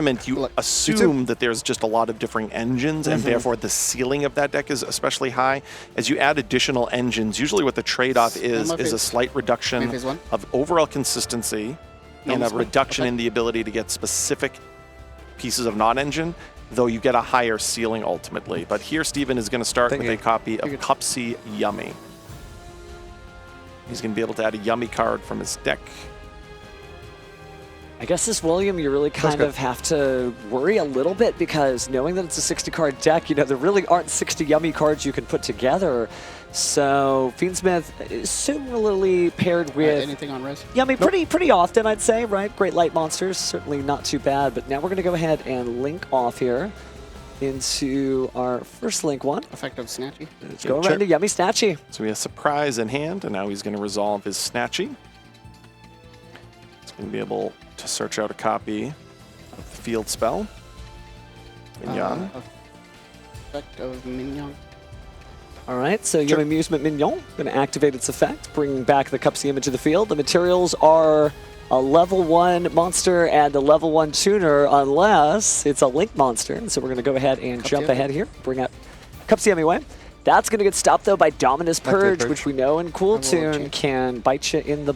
You assume that there's just a lot of different engines, and therefore the ceiling of that deck is especially high. As you add additional engines, usually what the trade-off is a slight reduction of overall consistency and a reduction in the ability to get specific pieces of non-engine, though you get a higher ceiling ultimately. But here Steven is going to start with a copy of Cupsy Yummy. He's going to be able to add a Yummy card from his deck. I guess this William, you really kind of have to worry a little bit because knowing that it's a 60-card deck, you know, there really aren't 60 Yummy cards you can put together. So Fiendsmith is similarly paired with anything on res? Yummy pretty often, I'd say, right? Great light monsters, certainly not too bad. But now we're going to go ahead and link off here into our first link one. Effective Snatchy. Let's go right into Yummy Snatchy. So we have Surprise in hand, and now he's going to resolve his Snatchy. He's going to be able to search out a copy of the field spell. Mignon. Effect of Mignon. All right, so Yummy Amusement Mignon going to activate its effect, bringing back the Cupsy image of the field. The materials are a level 1 monster and a level 1 tuner, unless it's a link monster. And so we're going to go ahead and jump ahead here, bring out Cupsy Yummy way. That's going to get stopped, though, by Dominus Purge, which we know in Cool Tune can bite you in the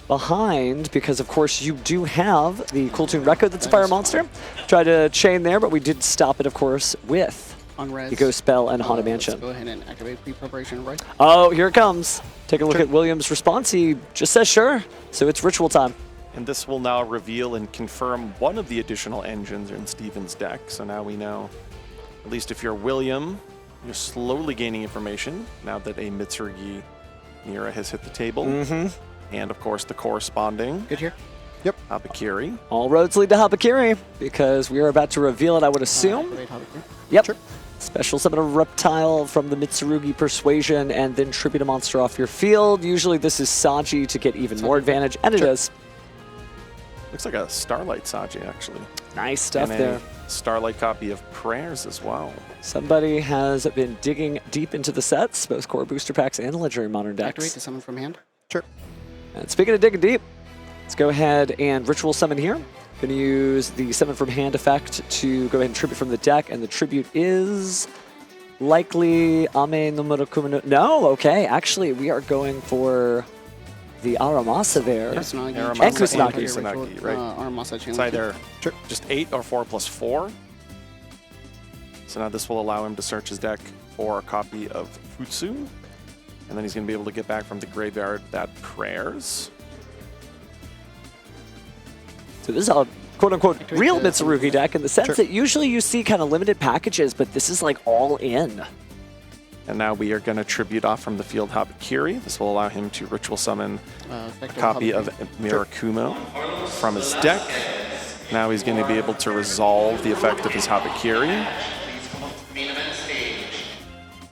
behind, because of course you do have the Cool Tune record that's a fire monster. Try to chain there, but we did stop it, of course, with the Ghost Spell and Haunted Mansion. Let's go ahead and activate pre-preparation, right? Oh, here it comes. Take a look at William's response. He just says sure, so it's ritual time. And this will now reveal and confirm one of the additional engines in Steven's deck. So now we know, at least if you're William, you're slowly gaining information now that a Mitsurugi Mira has hit the table. And of course the corresponding Habakiri. All roads lead to Habakiri, because we are about to reveal it, I would assume. Special summon a reptile from the Mitsurugi Persuasion and then tribute a monster off your field. Usually this is Saji to get even more advantage, and it is. Looks like a Starlight Saji, actually. Nice stuff and there. A Starlight copy of Prayers as well. Somebody has been digging deep into the sets, both core booster packs and legendary modern decks. Activate to summon from hand. And speaking of digging deep, let's go ahead and ritual summon here. Going to use the summon from hand effect to go ahead and tribute from the deck, and the tribute is likely Ame no Murakumo no... No, okay, actually we are going for the Aramasa there. And Kusanagi, right? Aramasa it's either just 8 or 4+4. So now this will allow him to search his deck for a copy of Futsu. And then he's going to be able to get back from the graveyard that Prayers. So this is a quote-unquote real Mitsurugi deck in the sense that usually you see kind of limited packages, but this is like all in. And now we are going to tribute off from the field Habakiri. This will allow him to ritual summon a copy of Mirakumo from his deck. Now he's going to be able to resolve the effect of his Habakiri.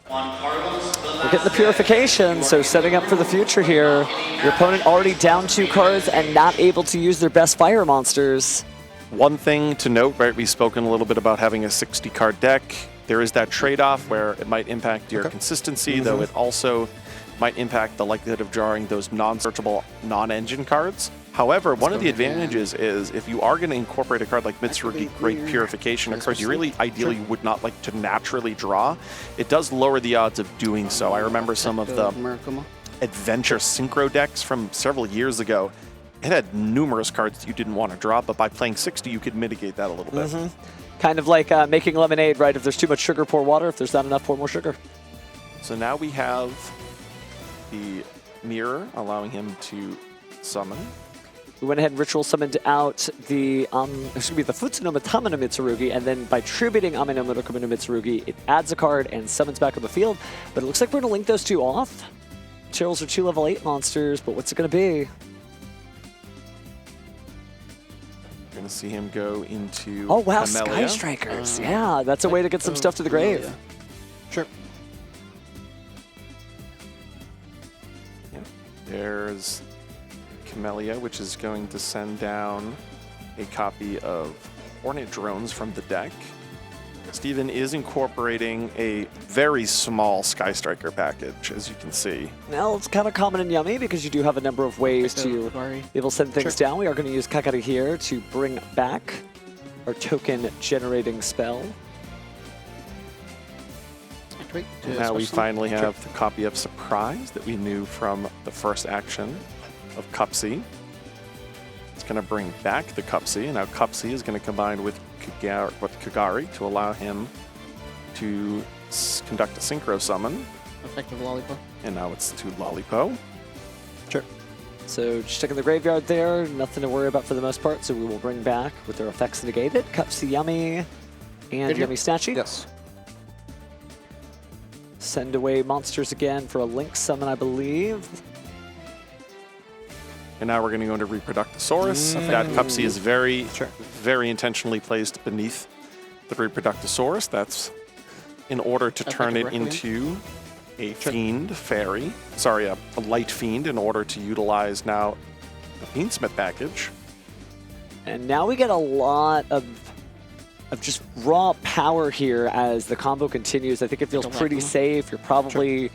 We're getting the purification, so setting up for the future here. Your opponent already down 2 cards and not able to use their best fire monsters. One thing to note, right, we've spoken a little bit about having a 60-card deck. There is that trade-off where it might impact your consistency, though it also might impact the likelihood of drawing those non-searchable, non-engine cards. However, one of the advantages is if you are going to incorporate a card like Mitsurugi Great Purification, a card you really ideally would not like to naturally draw, it does lower the odds of doing so. I remember some of the Adventure Synchro decks from several years ago. It had numerous cards that you didn't want to draw, but by playing 60, you could mitigate that a little bit. Kind of like making lemonade, right? If there's too much sugar, pour water. If there's not enough, pour more sugar. So now we have the mirror, allowing him to summon. We went ahead and ritual summoned out the Futsu no Matama no Mitsurugi, and then by tributing Ame no Murakumo no Mitsurugi, it adds a card and summons back on the field. But it looks like we're going to link those two off. Materials are 2 level 8 monsters, but what's it going to be? We're going to see him go into Oh wow, Camellia. Sky Strikers. Yeah, that's a way to get some stuff to the grave. Sure. Yeah. There's Camellia, which is going to send down a copy of Hornet Drones from the deck. Steven is incorporating a very small Sky Striker package, as you can see. Well, it's kind of common in Yummy because you do have a number of ways to be able to send things down. We are going to use Kakari here to bring back or token generating spell. Activate. Now we special finally summon. have the copy of Surprise that we knew from the first action of Cupsy. It's going to bring back the Cupsy, and now Cupsy is going to combine with Kagari to allow him to conduct a Synchro Summon. Effective Lollipop. And now it's to Lollipo. Sure. So just checking the graveyard there, nothing to worry about for the most part. So we will bring back, with their effects negated, Cupsy Yummy and Good Yummy Statue. Yes. Send away monsters again for a Link Summon, I believe. And now we're going to go into Reproductosaurus. That Cupsy is very, Sure. very intentionally placed beneath the Reproductosaurus. That's in order to turn it Requiem. into a fiend fairy. Sorry, a light fiend in order to utilize now the Fiendsmith package. And now we get a lot of just raw power here as the combo continues. I think it feels Like a pretty Lacryma? safe. You're probably, your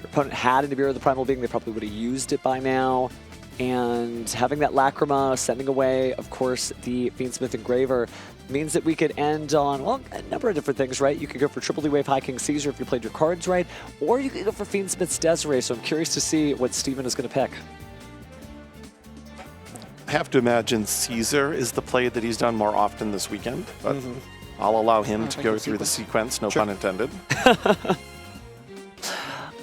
opponent had an Nibiru the Primal Being, they probably would have used it by now. And having that Lacryma, sending away, of course, the Fiendsmith Engraver, means that we could end on, well, a number of different things, right? You could go for Triple D Wave High King Caesar if you played your cards right, or you could go for Fiendsmith's Desiree. So I'm curious to see what Steven is going to pick. I have to imagine Caesar is the play that he's done more often this weekend, but I'll allow him to go through the sequence, no pun intended.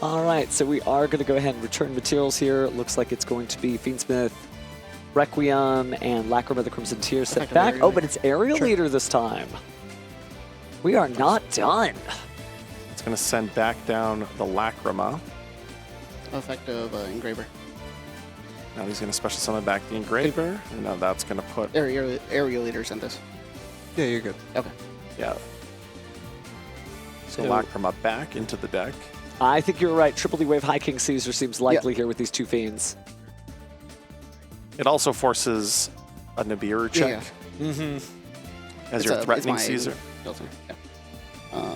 All right, so we are going to go ahead and return materials here. It looks like it's going to be Fiendsmith, Requiem, and Lacryma the Crimson Tear set Effective back. Aerial Oh, but it's Aerial Leader this time. We are not done. It's going to send back down the Lacryma. Effective Engraver. Now he's going to special summon back the Engraver, and now that's going to put, Aerial Leader sent this. Yeah, you're good. Okay. yeah, So the Lacryma back into the deck. I think you're right. Triple D Wave High King Caesar seems likely here with these two fiends. It also forces a Nibiru check as you're threatening Caesar. Yeah.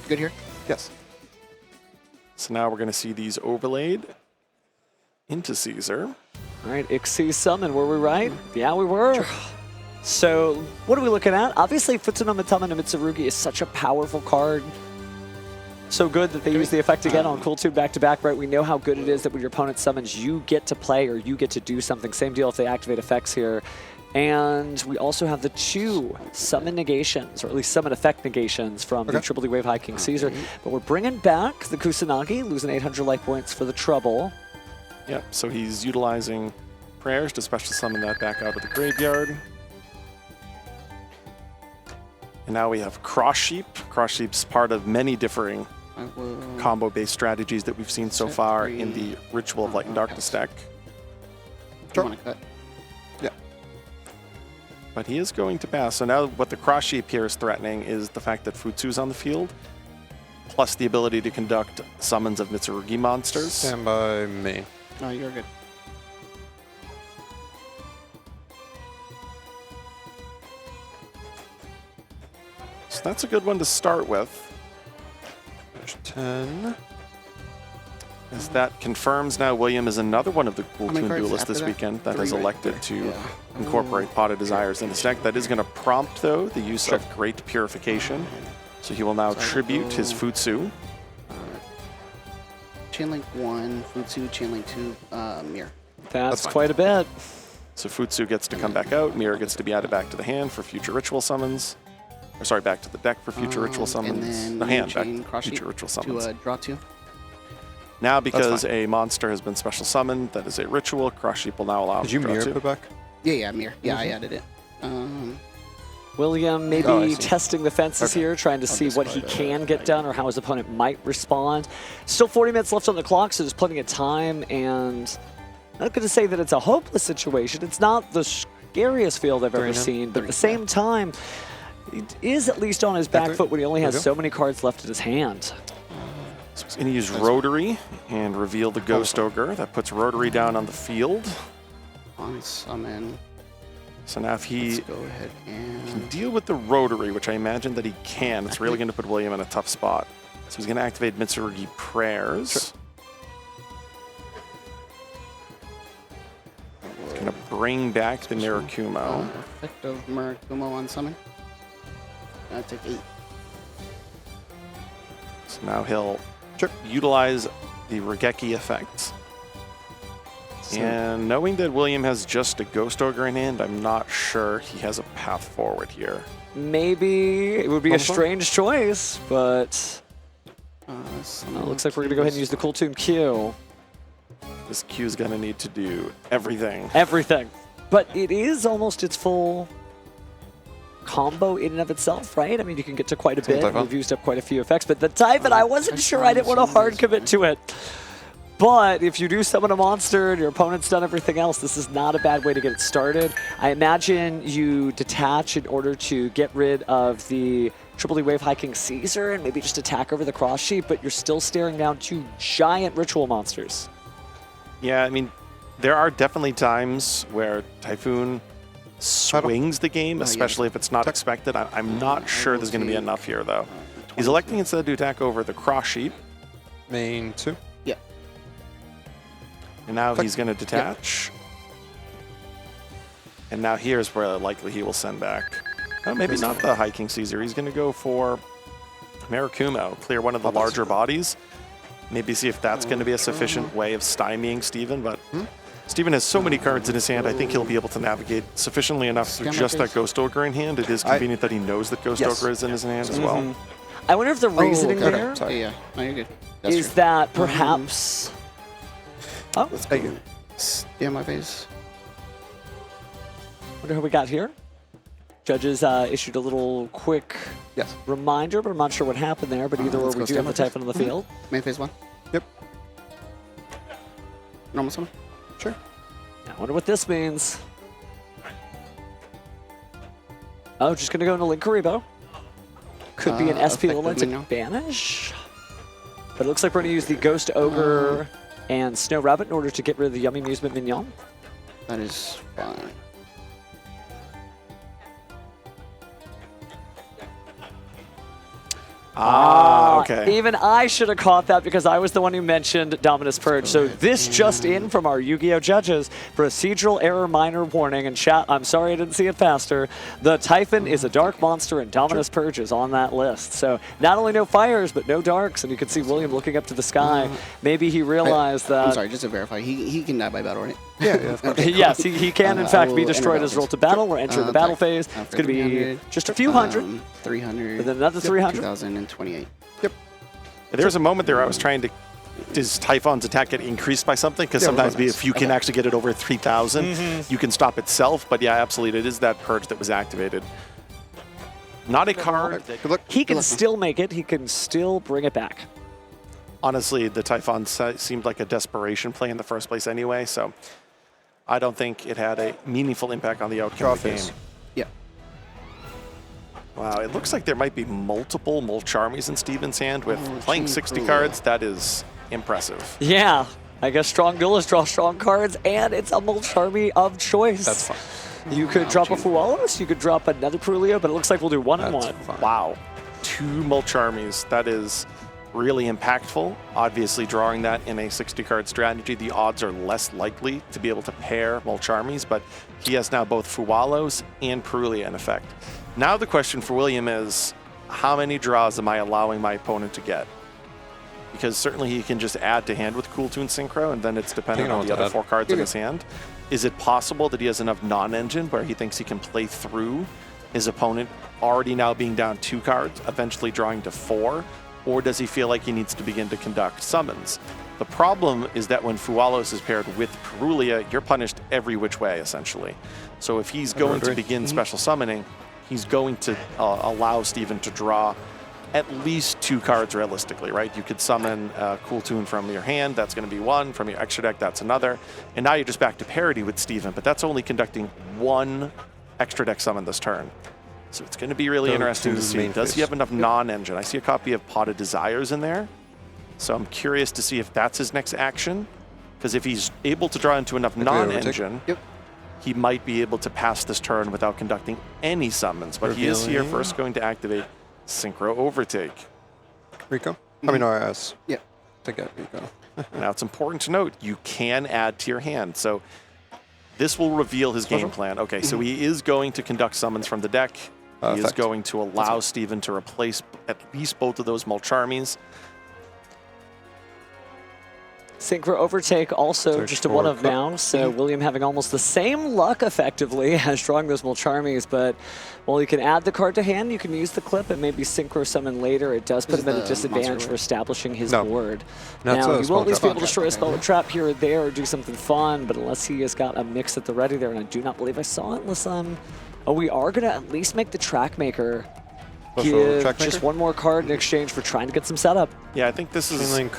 Good here. Yes. So now we're going to see these overlaid into Caesar. All right, Ixie Summon, were we right? Yeah, we were. So what are we looking at? Obviously, Futsuno Mitama no Mitsurugi is such a powerful card. So good that they use the effect again on Cool 2 back-to-back, right? We know how good it is that when your opponent summons, you get to play or you get to do something. Same deal if they activate effects here. And we also have the 2 summon negations, or at least summon effect negations from the Triple D Wave High King Caesar. But we're bringing back the Kusanagi, losing 800 life points for the trouble. Yep, so he's utilizing prayers to special summon that back out of the graveyard. And now we have Cross Sheep. Cross Sheep's part of many differing combo-based strategies that we've seen so Set far 3. in the Ritual of Light and Darkness deck. Do you want to cut? Yeah. But he is going to pass. So now what the Cross Sheep here is threatening is the fact that Futsu's on the field, plus the ability to conduct summons of Mitsurugi monsters. Stand by me. No, you're good. So that's a good one to start with. There's 10. As that confirms now William is another one of the Cool How many Toon cards duelists after this that? weekend that 3, has right? elected to Yeah. incorporate Pot of Desires in his deck. That is going to prompt, though, the use of Great Purification. So he will now So I will tribute his go- Futsu. Chainlink 1, Futsu, Chainlink 2, Mirror. That's fine. quite a bit. So Futsu gets to come back out. Mirror gets to be added back to the hand for future ritual summons. Or sorry, back to the deck for future ritual summons. And The then hand back chain to Cross future Sheep ritual to summons. draw 2. Now, because fine. a monster has been special summoned, that is a ritual, Cross Sheep will now allow Did you him to draw mirror 2. put back? Yeah, Mirror. Yeah, I added it. William maybe Oh, I see. testing the fences Okay. here, trying to see what he discard can it. get done or how his opponent might respond. Still 40 minutes left on the clock, so there's plenty of time. And I'm not going to say that it's a hopeless situation. It's not the scariest field I've ever 39, seen, but at the same time, he is at least on his back Accurate. foot when he only has There we so many cards left in his hand. So he's going to use Rotary and reveal the Ghost Ogre. That puts Rotary down on the field. On summon. So now if he Let's go ahead can and... deal with the Rotary, which I imagine that he can, it's really going to put William in a tough spot. So he's going to activate Mitsurugi Prayers. He's going to bring back the Mirakumo. Effect of Mirakumo on summon. I take 8. So now he'll utilize the Regeki effect. And knowing that William has just a Ghost Ogre in hand, I'm not sure he has a path forward here. Maybe it would be a strange choice, but looks like we're going to go ahead and use the Cool Tune Q. This Q is going to need to do everything. Everything. But it is almost its full combo in and of itself, right? I mean, you can get to quite a bit. We've used up quite a few effects, but the Typhon, I wasn't sure. I didn't want to hard commit to it. But if you do summon a monster and your opponent's done everything else, this is not a bad way to get it started. I imagine you detach in order to get rid of the Triple D Wave High King Caesar and maybe just attack over the cross sheet, but you're still staring down 2 giant ritual monsters. Yeah, I mean, there are definitely times where Typhoon swings the game, especially if it's not expected. I'm not sure there's going to be enough here, though. He's electing instead to attack over the cross sheet. Main 2. Yeah. And now he's going to detach. And now here's where likely he will send back. Oh, maybe not the High King Caesar. He's going to go for Mirakumo, clear one of the larger bodies. Maybe see if that's going to be a sufficient way of stymieing Steven, but Steven has so many cards in his hand, I think he'll be able to navigate sufficiently enough through just that Ghost Ogre in hand. It is convenient that he knows that Ghost Ogre is in his hand as well. I wonder if the reasoning there Yeah, no, you're good. is that perhaps... Let's go. Yeah, my face. Wonder who we got here. Judges issued a little quick reminder, but I'm not sure what happened there. But either way, we do have the Typhon on the field. Main phase 1. Yep. Normal summon. Sure. I wonder what this means. Oh, just going to go into Link Karibo. Could be an SP Lola to banish. But it looks like we're going to use the Ghost Ogre and Snow Rabbit in order to get rid of the Yummy Amusement Mignon. That is fine. Okay. Even I should have caught that because I was the one who mentioned Dominus Purge. So this just in from our Yu-Gi-Oh! Judges. Procedural error minor warning. And chat, I'm sorry I didn't see it faster. The Typhon is a dark monster and Dominus Purge is on that list. So not only no fires, but no darks. And you can see William looking up to the sky. Maybe he realized that... I'm sorry, just to verify, he can die by battle, right? Yeah, of course. Yes, he can in fact be destroyed as a result of battle. We're entering the battle phase. It's going to be just a few hundred. 300. And then another 300. 2028. Yep. There's a moment there I was trying to... Does Typhon's attack get increased by something? Because sometimes if you can actually get it over 3,000, you can stop itself. But yeah, absolutely, it is that purge that was activated. Not a card. Good luck. He can still make it. He can still bring it back. Honestly, the Typhon seemed like a desperation play in the first place anyway, so I don't think it had a meaningful impact on the outcome of the game. Yeah. Wow, it looks like there might be multiple Mulcharmies in Steven's hand with playing 60 cards. That is impressive. Yeah, I guess strong duelists draw strong cards, and it's a Mulcharmy of choice. That's fine. You could drop a Fualos, you could drop another Perulio, but it looks like we'll do 1 and 1. Fine. Wow, 2 Mulcharmies. That is really impactful. Obviously, drawing that in a 60-card strategy, the odds are less likely to be able to pair Mulcharmies, but he has now both Fualos and Perulia in effect. Now the question for William is, how many draws am I allowing my opponent to get? Because certainly he can just add to hand with Cool Tune Synchro, and then it's dependent on the other 4 cards in his hand. Is it possible that he has enough non-engine where he thinks he can play through his opponent already now being down 2 cards, eventually drawing to 4? Or does he feel like he needs to begin to conduct summons? The problem is that when Fualos is paired with Perulia, you're punished every which way, essentially. So if he's going to begin special summoning, he's going to allow Steven to draw at least 2 cards realistically, right? You could summon Cool Tune from your hand, that's going to be 1. From your extra deck, that's another. And now you're just back to parity with Steven, but that's only conducting 1 extra deck summon this turn. So it's going to be really interesting to see. Does he have enough non-engine? I see a copy of Pot of Desires in there. So I'm curious to see if that's his next action. Because if he's able to draw into enough non-engine, he might be able to pass this turn without conducting any summons. But he is here first going to activate Synchro Overtake. Rico? I mean, RS. Yeah. To get Rico. Now it's important to note, you can add to your hand. So This will reveal his game plan. Okay, so he is going to conduct summons from the deck. He is Effect. going to allow Steven to replace at least both of those Mulcharmies. Synchro Overtake also Search just a for one of clip. now, so William having almost the same luck effectively as drawing those Mulcharmies, but while you can add the card to hand, you can use the clip and maybe Synchro Summon later. It does put Is him at a the disadvantage monster for establishing his No. board. No, it's Now, a he will spell at least trap. be able to destroy a Okay. spell trap here or there or do something fun, but unless he has got a mix at the ready there, and I do not believe I saw it unless oh, we are going to at least make the Track Maker Go for give Track just Maker? one more card in exchange for trying to get some setup. Yeah, I think this Chain is link.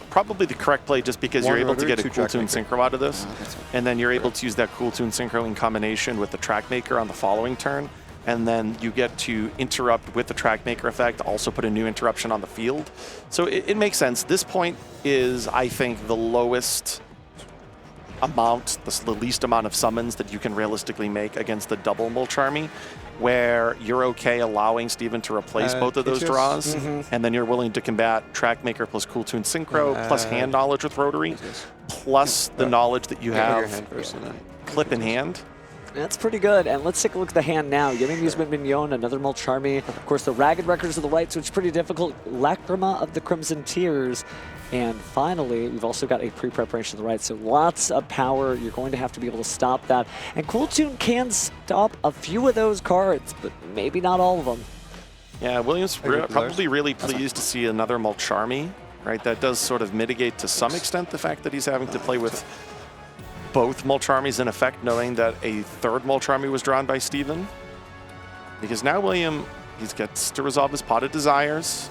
probably the correct play just because One you're able to rotary, get a two Cool Track Tune Maker. Synchro out of this. that's right. And then you're able to use that Cool Tune Synchro in combination with the Track Maker on the following turn. And then you get to interrupt with the Track Maker effect, also put a new interruption on the field. So it makes sense. This point is, I think, the lowest amount, the least amount of summons that you can realistically make against the double Mulcharmy, where you're okay allowing Steven to replace both of those HS. draws, and then you're willing to combat Track Maker plus Cool Tune Synchro, plus hand knowledge with Rotary, plus the knowledge that you Put your have hand first and then. clip in hand. That's pretty good. And let's take a look at the hand now. Yummy Amusement Mignon, another Mulcharmy. Of course, the Ragged Records of the Whites, which is pretty difficult. Lacrima of the Crimson Tears. And finally, we've also got a pre-preparation to the right. So lots of power. You're going to have to be able to stop that. And Cool Tune can stop a few of those cards, but maybe not all of them. Yeah, Williams Agree with probably really pleased to see another Mulcharmy, right? That does sort of mitigate to some extent the fact that he's having to play with both Mulcharmies in effect, knowing that a third Mulcharmy was drawn by Steven. Because now William, he gets to resolve his Pot of Desires.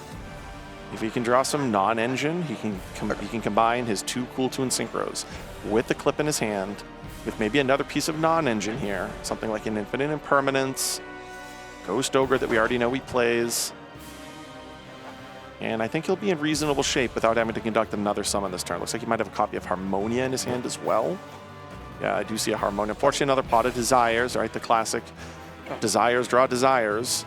If he can draw some non-engine, he can combine his two Cool Tune Synchros with the clip in his hand, with maybe another piece of non-engine here, something like an Infinite Impermanence, Ghost Ogre that we already know he plays. And I think he'll be in reasonable shape without having to conduct another summon this turn. Looks like he might have a copy of Harmonia in his hand as well. Yeah, I do see a Harmonia. Unfortunately, another Pot of Desires, right? The classic Desires, draw Desires.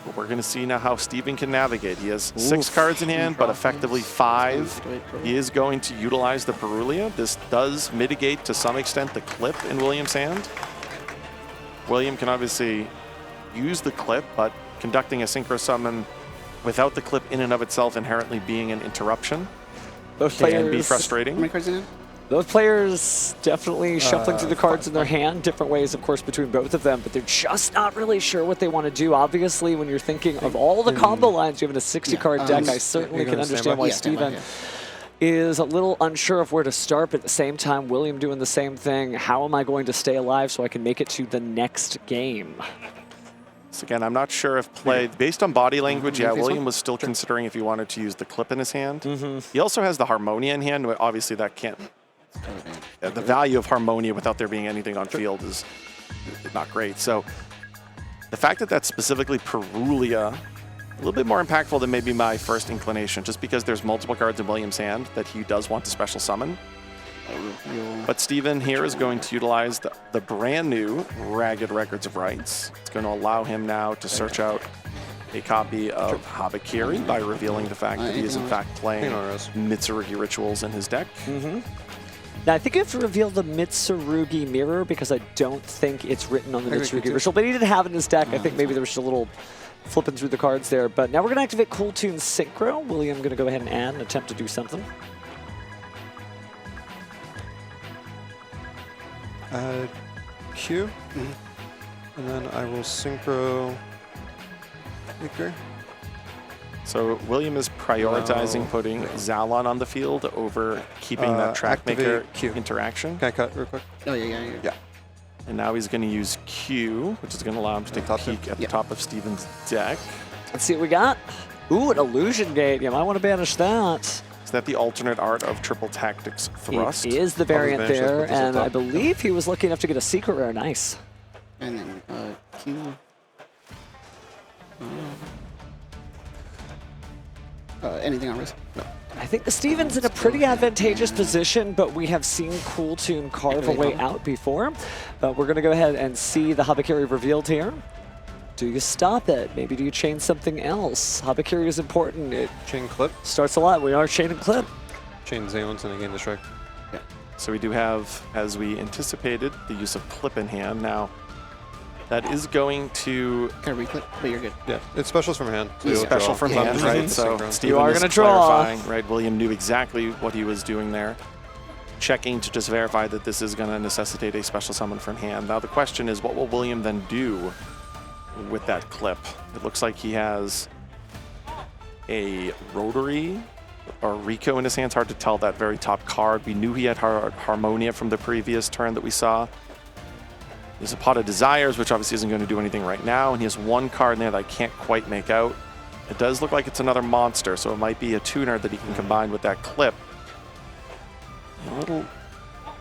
But we're going to see now how Steven can navigate. He has 6 cards in hand, but effectively 5. He is going to utilize the Perulia. This does mitigate to some extent the clip in William's hand. William can obviously use the clip, but conducting a Synchro Summon without the clip in and of itself inherently being an interruption Those can be players, How frustrating. many cards in it? those players definitely shuffling through the cards in their hand, different ways, of course, between both of them, but they're just not really sure what they want to do. Obviously, when you're thinking of all the combo lines, you have in a 60-card deck, I certainly you're can gonna stand understand by? why Yeah, stand by, Steven is a little unsure of where to start, but at the same time, William doing the same thing. How am I going to stay alive so I can make it to the next game? So again, I'm not sure if played based on body language. Yeah, Face William one? was still considering if he wanted to use the clip in his hand. He also has the Harmonia in hand. But obviously, that can't. The value of Harmonia without there being anything on field is not great. So the fact that that's specifically Perulia, a little bit more impactful than maybe my first inclination, just because there's multiple cards in William's hand that he does want to special summon. But Steven here is going to utilize the brand new Ragged Records of Rights. It's going to allow him now to search out a copy of Habakiri by revealing the fact that he is in fact playing Mitsurugi Rituals in his deck. Now, I think you have to reveal the Mitsurugi Mirror because I don't think it's written on the Mitsurugi Ritual, but he did have it in his deck. I think maybe there was just a little flipping through the cards there. But now we're going to activate Cool Tune Synchro. William going to go ahead and add and attempt to do something. Add Q. And then I will Synchro Maker. So William is prioritizing putting Zalon on the field over keeping that Track Maker activate Q. interaction. Can I cut real quick? Oh, yeah. Yeah. And now he's going to use Q, which is going to allow him to take a Top peek deck. at the top of Steven's deck. Let's see what we got. Ooh, an Illusion Gate. You might want to banish that. Is that the alternate art of Triple Tactics Thrust? It is the variant banish this, there, put this on and I top. believe he was lucky enough to get a secret rare. Nice. And then Q. Anything on risk? No. I think the Steven's in a pretty advantageous position, but we have seen Cool Tune carve a way out before. But we're going to go ahead and see the Habakiri revealed here. Do you stop it? Maybe do you chain something else? Habakiri is important. It Chain Clip. starts a lot. We are chain and clip. Chain Zeons and again the strike. Yeah. So we do have, as we anticipated, the use of clip in hand. Now, that is going to Kind of reclip, but you're good. Yeah, it's specials from hand. So Yeah. you'll special draw. from Yeah, hand, yeah. right? So Synchro. Steven You are is gonna draw. clarifying, right? William knew exactly what he was doing there. Checking to just verify that this is going to necessitate a special summon from hand. Now the question is, what will William then do with that clip? It looks like he has a rotary or Rico in his hands. Hard to tell that very top card. We knew he had Harmonia from the previous turn that we saw. There's a Pot of Desires, which obviously isn't going to do anything right now, and he has one card in there that I can't quite make out. It does look like it's another monster, so it might be a tuner that he can combine with that clip. A little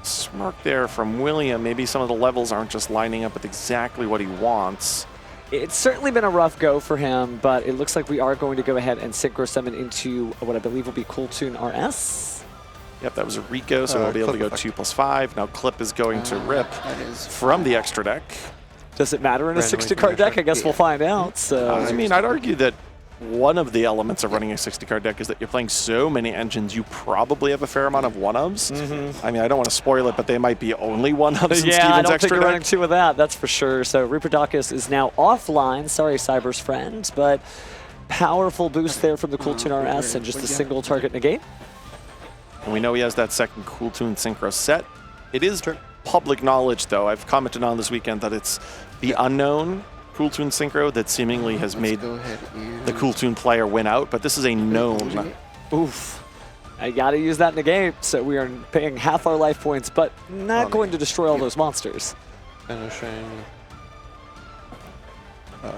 smirk there from William. Maybe some of the levels aren't just lining up with exactly what he wants. It's certainly been a rough go for him, but it looks like we are going to go ahead and synchro summon into what I believe will be Cool Tune RS. Yep, that was a Rico, so we'll be able to go Clip 2+5. Now Clip is going to rip That is from the extra deck. Does it matter in a Randomly 60-card deck? I guess we'll Yeah. find out. So I mean, I'd argue that one of the elements of running a 60-card deck is that you're playing so many engines, you probably have a fair amount of one-ofs. I mean, I don't want to spoil it, but they might be only one-ofs in yeah, I Steven's don't think extra you're running deck. two of that, that's for sure. So Reaper is now offline. Sorry, Cyber's friend, but powerful boost there from the Cool Tune RS and just a single target negate. And we know he has that second Cool Tune Synchro set. It is public knowledge, though. I've commented on this weekend that it's the unknown Cool Tune Synchro that seemingly has made go ahead and the Cool Tune player win out, but this is a known. Oof. I gotta use that negate, so we are paying half our life points, but not going to destroy all those monsters. Finishing.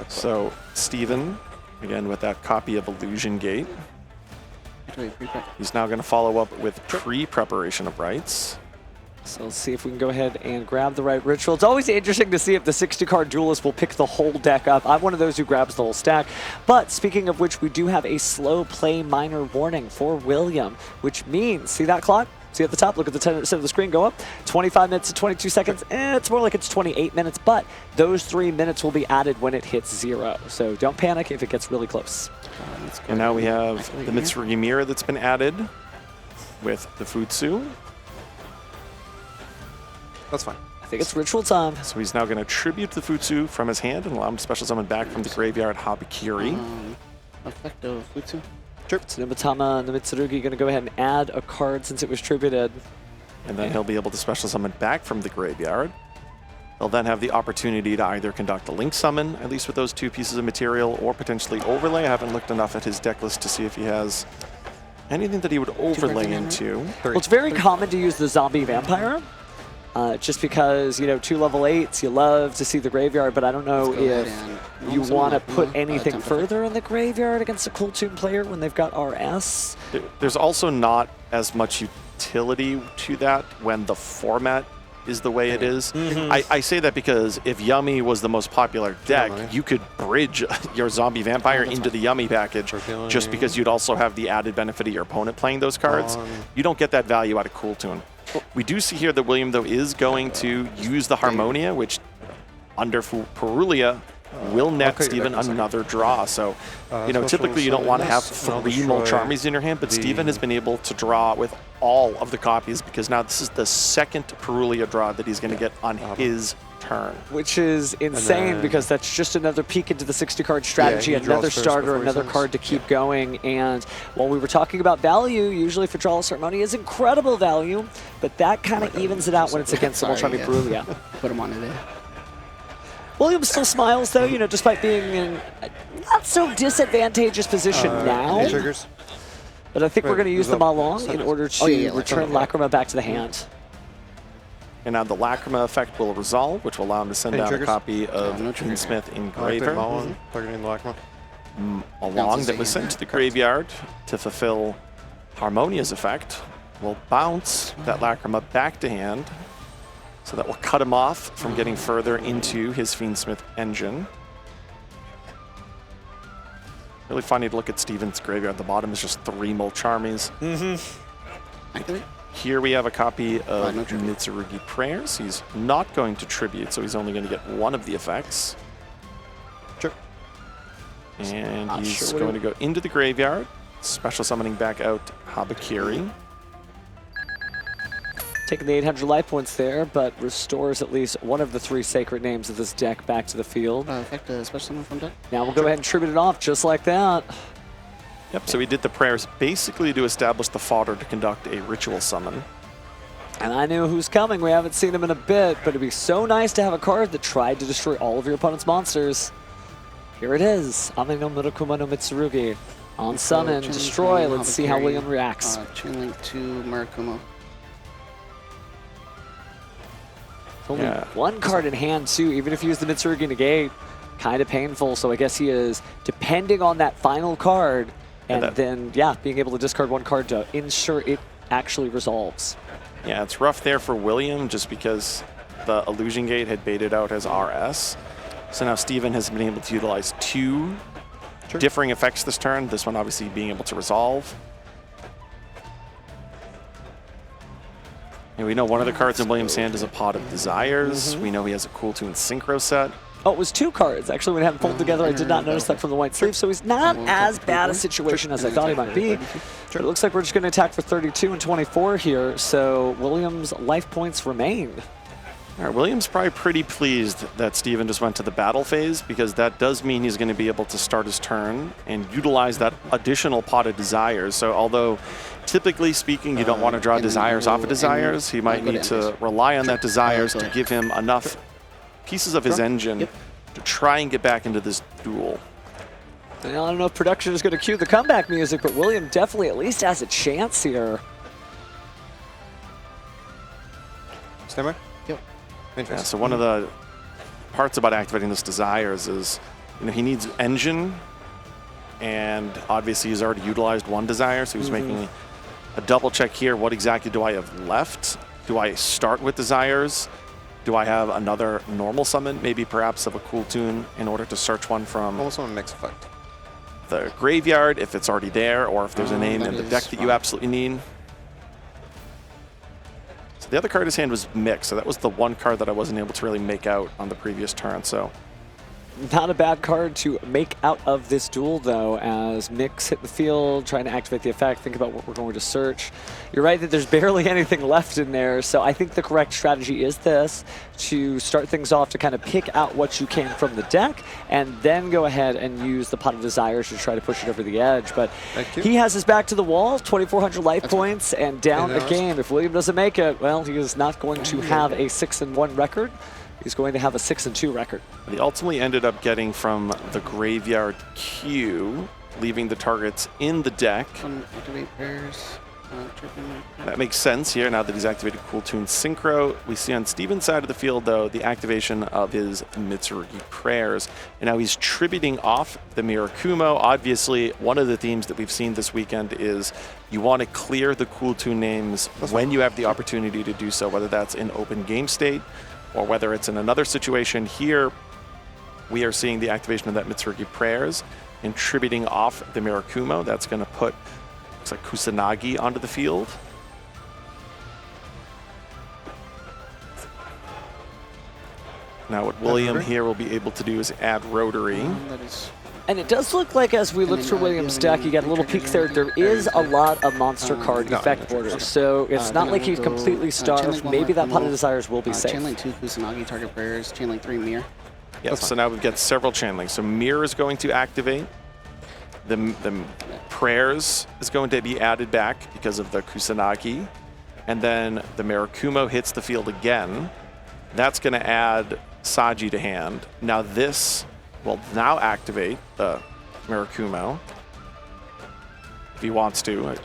So Steven, again with that copy of Illusion Gate, he's now going to follow up with pre-preparation of rights. So let's see if we can go ahead and grab the right ritual. It's always interesting to see if the 60-card duelist will pick the whole deck up. I'm one of those who grabs the whole stack. But speaking of which, we do have a slow play minor warning for William, which means, see that clock? See at the top, look at the center of the screen go up. 25 minutes and 22 seconds. It's more like it's 28 minutes, but those 3 minutes will be added when it hits 0. So don't panic if it gets really close. And now we have the Mitsurugi mirror that's been added with the Futsu. That's fine. I think it's ritual time. So he's now going to tribute the Futsu from his hand and allow him to special summon back from the graveyard Habakiri. Effect of Futsu. So Nimitama and the Mitsurugi going to go ahead and add a card since it was tributed. And then he'll be able to special summon back from the graveyard. He'll then have the opportunity to either conduct a link summon, at least with those two pieces of material, or potentially overlay. I haven't looked enough at his deck list to see if he has anything that he would overlay into. Well, it's very common to use the zombie vampire. Just because, you know, 2 level 8s, you love to see the graveyard, but I don't know if you want to put anything further in the graveyard against a Cool Tune player when they've got RS. There's also not as much utility to that when the format is the way it is. I say that because if Yummy was the most popular deck, you could bridge your zombie vampire into the Yummy package just because you'd also have the added benefit of your opponent playing those cards. You don't get that value out of Cool Tune. We do see here that William, though, is going to use the Harmonia, which under Purulia will net Steven another draw. So, you know, typically you don't want to have 3 Mulcharmies in your hand, but Steven has been able to draw with all of the copies because now this is the second Purulia draw that he's going to get on his turn. Which is insane because that's just another peek into the 60-card strategy, another starter, another card to keep going. And while we were talking about value, usually for Draw Ceremony is incredible value, but that kind of evens it out when it's against the Mulcharmy Purulia. Put him on it. William still smiles, though, you know, despite being in a not so disadvantageous position now. Triggers. But I think we're going to use them all along in order to return Lacrima back to the hand. And now the Lacrima effect will resolve, which will allow him to send down a copy of Fiendsmith Engraver Targeting the Lacrima. along that was sent to the graveyard to fulfill Harmonia's effect. We'll bounce that Lacrima back to hand, so that will cut him off from getting further into his Fiendsmith engine. Really funny to look at Steven's graveyard. The bottom is just 3 Mulcharmies. Activate. Here we have a copy of Mitsurugi Prayers. He's not going to tribute, so he's only going to get 1 of the effects. Sure. And he's going to go into the graveyard, special summoning back out Habakiri. Taking the 800 life points there, but restores at least one of the 3 sacred names of this deck back to the field. Effect special summon from deck. Now we'll go ahead and tribute it off just like that. Yep, so we did the prayers basically to establish the fodder to conduct a ritual summon. And I knew who's coming. We haven't seen him in a bit, but it'd be so nice to have a card that tried to destroy all of your opponent's monsters. Here it is, Ame no Murakumo no Mitsurugi. On summon, destroy. Let's see how William reacts. Chain link to Murakumo. Only one card in hand too, even if you use the Mitsurugi negate. Kind of painful, so I guess he is depending on that final card and then, yeah, being able to discard one card to ensure it actually resolves. Yeah, it's rough there for William just because the Illusion Gate had baited out as RS. So now Steven has been able to utilize 2 differing effects this turn, this one obviously being able to resolve. And we know one of the cards in William's hand is a Pot of Desires. We know he has a Cool Tune Synchro set. Oh, it was 2 cards. Actually, when I haven't pulled together, I did not notice that from the white sleeve. So he's not as bad a situation as I thought he might be. But it looks like we're just going to attack for 32 and 24 here. So Williams' life points remain. All right, Williams probably pretty pleased that Steven just went to the battle phase because that does mean he's going to be able to start his turn and utilize that additional Pot of Desires. So although typically speaking you don't want to draw Desires off of Desires, he might need to rely on that Desires to give him enough pieces of his engine to try and get back into this duel. And I don't know if production is going to cue the comeback music, but William definitely at least has a chance here. Stand by. Yep. Yeah, so one of the parts about activating this Desires is, he needs engine, and obviously he's already utilized one Desire, so he's making a double check here. What exactly do I have left? Do I start with Desires? Do I have another normal summon, maybe perhaps of a Cool Tune, in order to search one from Almost on a mix effect. the graveyard, if it's already there, or if there's a name in the deck that you absolutely need? So the other card in his hand was Mix, so that was the one card that I wasn't able to really make out on the previous turn. So Not a bad card to make out of this duel, though, as Mix hit the field, trying to activate the effect, think about what we're going to search. You're right that there's barely anything left in there, so I think the correct strategy is this, to start things off to kind of pick out what you can from the deck, and then go ahead and use the Pot of Desires to try to push it over the edge. But he has his back to the wall, 2,400 life points, and down a game. If William doesn't make it, well, he is not going to have a 6-1 record. He's going to have a 6-2 record. he ultimately ended up getting from the graveyard queue, leaving the targets in the deck. Activate pairs. That makes sense here now that he's activated Cool Tune Synchro. We see on Steven's side of the field, though, the activation of his Mitsurugi Prayers. And now he's tributing off the Murakumo. Obviously, one of the themes that we've seen this weekend is you want to clear the Cool Tune names when you have the opportunity to do so, whether that's in open game state or whether it's in another situation. Here, we are seeing the activation of that Mitsurugi Prayers and tributing off the Murakumo. That's going to put, looks like, Kusanagi onto the field. Now what William here will be able to do is add Rotary. And it does look like, as we look through William's deck, you got a little peek there, there is a lot of monster card effect borders. So it's not like he's completely starved. Maybe that Pot of Desires will be safe. Chainlink 2 Kusanagi, target prayers. Chainlink 3 Mirror. Yep, so now we've got several Chainlinks. So Mirror is going to activate. The Prayers is going to be added back because of the Kusanagi. And then the Murakumo hits the field again. That's going to add Saji to hand. Now this will now activate the Murakumo if he wants to.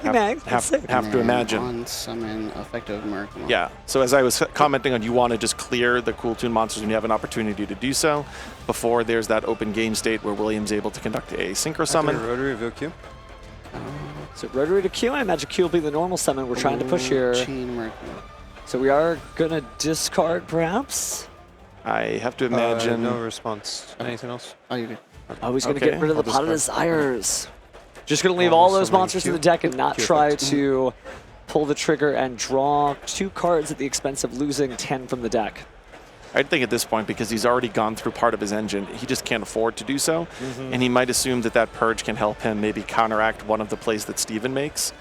Have to imagine. On summon effective Murakumo. Yeah, so as I was commenting on, you want to just clear the Cool Tune monsters when you have an opportunity to do so before there's that open game state where William's able to conduct a Synchro Summon. Rotary, reveal Q. So Rotary to Q, I imagine Q will be the normal summon we're trying to push here. Chain Murakumo. So we are going to discard, perhaps? I have to imagine. No response. Anything else? Oh, you do. Oh, he's going to Okay, get rid of the I'll Pot of discard. Desires. Just going to leave Oh, all those summon monsters in Q. the deck and not Q try effect. to pull the trigger and draw 2 cards at the expense of losing 10 from the deck. I think at this point, because he's already gone through part of his engine, he just can't afford to do so. And he might assume that that Purge can help him maybe counteract one of the plays that Steven makes.